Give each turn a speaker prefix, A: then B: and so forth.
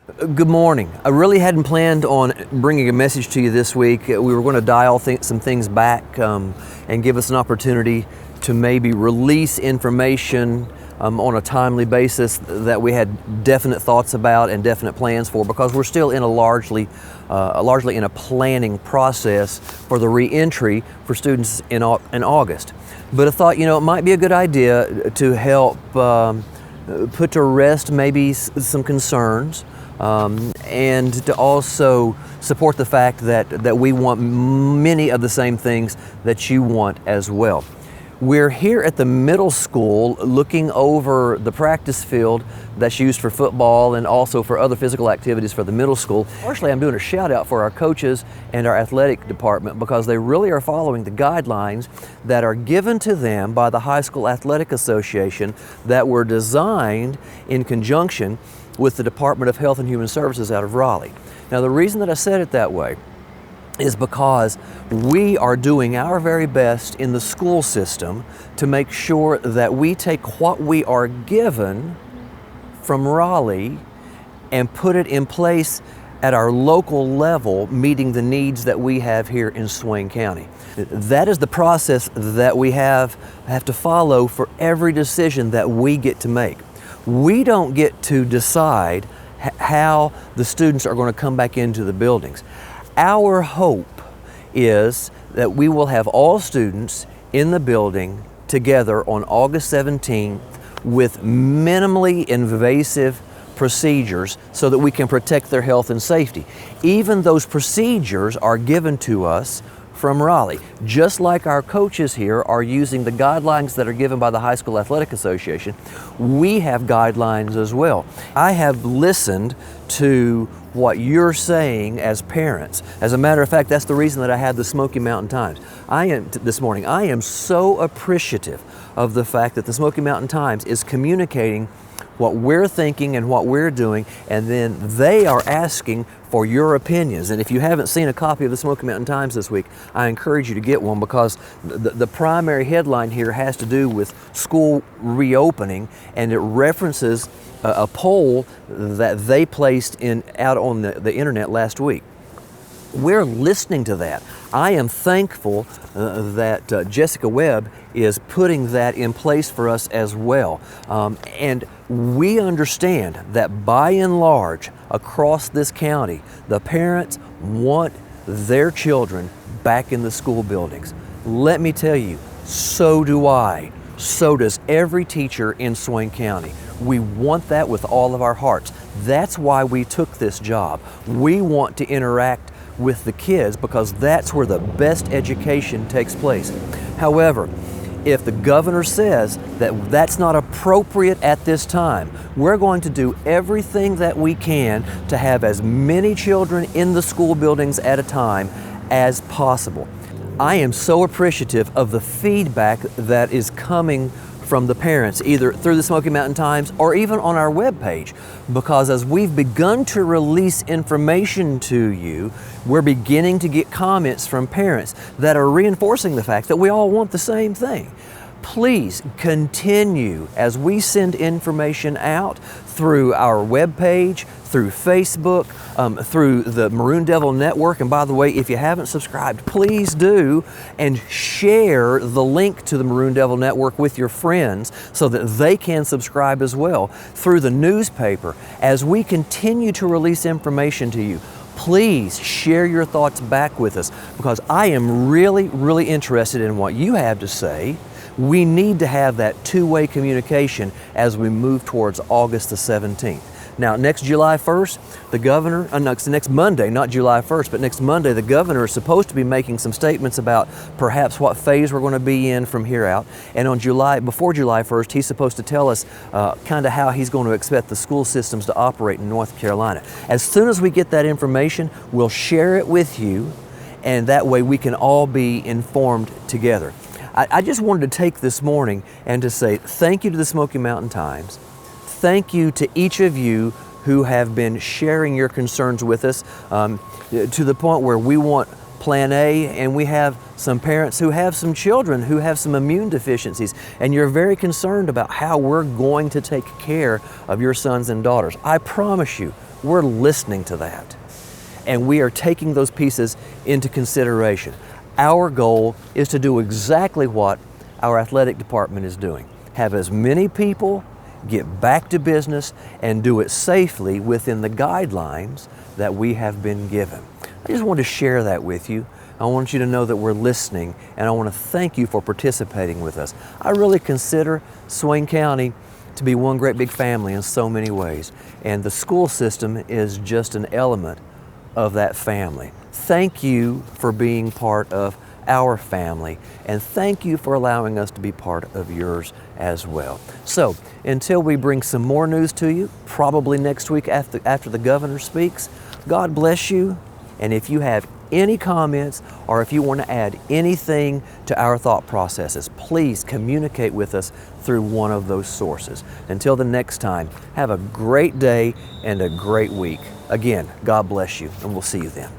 A: Good morning. I really hadn't planned on bringing a message to you this week. We were going to dial some things back and give us an opportunity to maybe release information on a timely basis that we had definite thoughts about and definite plans for, because we're still in a largely in a planning process for the re-entry for students in August. But I thought, it might be a good idea to help put to rest maybe some concerns, and to also support the fact that we want many of the same things that you want as well. We're here at the middle school looking over the practice field that's used for football and also for other physical activities for the middle school. Partially, I'm doing a shout out for our coaches and our athletic department, because they really are following the guidelines that are given to them by the High School Athletic Association that were designed in conjunction with the Department of Health and Human Services out of Raleigh. Now, the reason that I said it that way is because we are doing our very best in the school system to make sure that we take what we are given from Raleigh and put it in place at our local level, meeting the needs that we have here in Swain County. That is the process that we have to follow for every decision that we get to make. We don't get to decide how the students are going to come back into the buildings. Our hope is that we will have all students in the building together on August 17th with minimally invasive procedures so that we can protect their health and safety. Even those procedures are given to us from Raleigh. Just like our coaches here are using the guidelines that are given by the High School Athletic Association, we have guidelines as well. I have listened to what you're saying as parents. As a matter of fact, that's the reason that I had the Smoky Mountain Times. This morning, I am so appreciative of the fact that the Smoky Mountain Times is communicating what we're thinking and what we're doing, and then they are asking for your opinions. And if you haven't seen a copy of the Smoky Mountain Times this week, I encourage you to get one, because the primary headline here has to do with school reopening, and it references a poll that they placed out on the internet last week. We're listening to that. I am thankful that Jessica Webb is putting that in place for us as well. And we understand that by and large, across this county, the parents want their children back in the school buildings. Let me tell you, so do I. So does every teacher in Swain County. We want that with all of our hearts. That's why we took this job. We want to interact with the kids, because that's where the best education takes place. However, if the governor says that that's not appropriate at this time, we're going to do everything that we can to have as many children in the school buildings at a time as possible. I am so appreciative of the feedback that is coming from the parents, either through the Smoky Mountain Times or even on our webpage, because as we've begun to release information to you, we're beginning to get comments from parents that are reinforcing the fact that we all want the same thing. Please continue as we send information out through our webpage, through Facebook, through the Maroon Devil Network. And by the way, if you haven't subscribed, please do, and share the link to the Maroon Devil Network with your friends so that they can subscribe as well. Through the newspaper, as we continue to release information to you, please share your thoughts back with us, because I am really, really interested in what you have to say. We need to have that two-way communication as we move towards August the 17th. Now, next July 1st, the governor, next Monday, not July 1st, but next Monday, the governor is supposed to be making some statements about perhaps what phase we're going to be in from here out. And before July 1st, he's supposed to tell us kind of how he's going to expect the school systems to operate in North Carolina. As soon as we get that information, we'll share it with you, and that way we can all be informed together. I just wanted to take this morning and to say thank you to the Smoky Mountain Times. Thank you to each of you who have been sharing your concerns with us, to the point where we want Plan A, and we have some parents who have some children who have some immune deficiencies, and you're very concerned about how we're going to take care of your sons and daughters. I promise you, We're listening to that, and we are taking those pieces into consideration. Our goal is to do exactly what our athletic department is doing. Have as many people get back to business and do it safely within the guidelines that we have been given. I just want to share that with you. I want you to know that we're listening, and I want to thank you for participating with us. I really consider Swain County to be one great big family in so many ways, and the school system is just an element of that family. Thank you for being part of our family, and thank you for allowing us to be part of yours as well. So until we bring some more news to you, probably next week after the governor speaks, God bless you. And if you have any comments or if you want to add anything to our thought processes, please communicate with us through one of those sources. Until the next time, have a great day and a great week. Again, God bless you, and we'll see you then.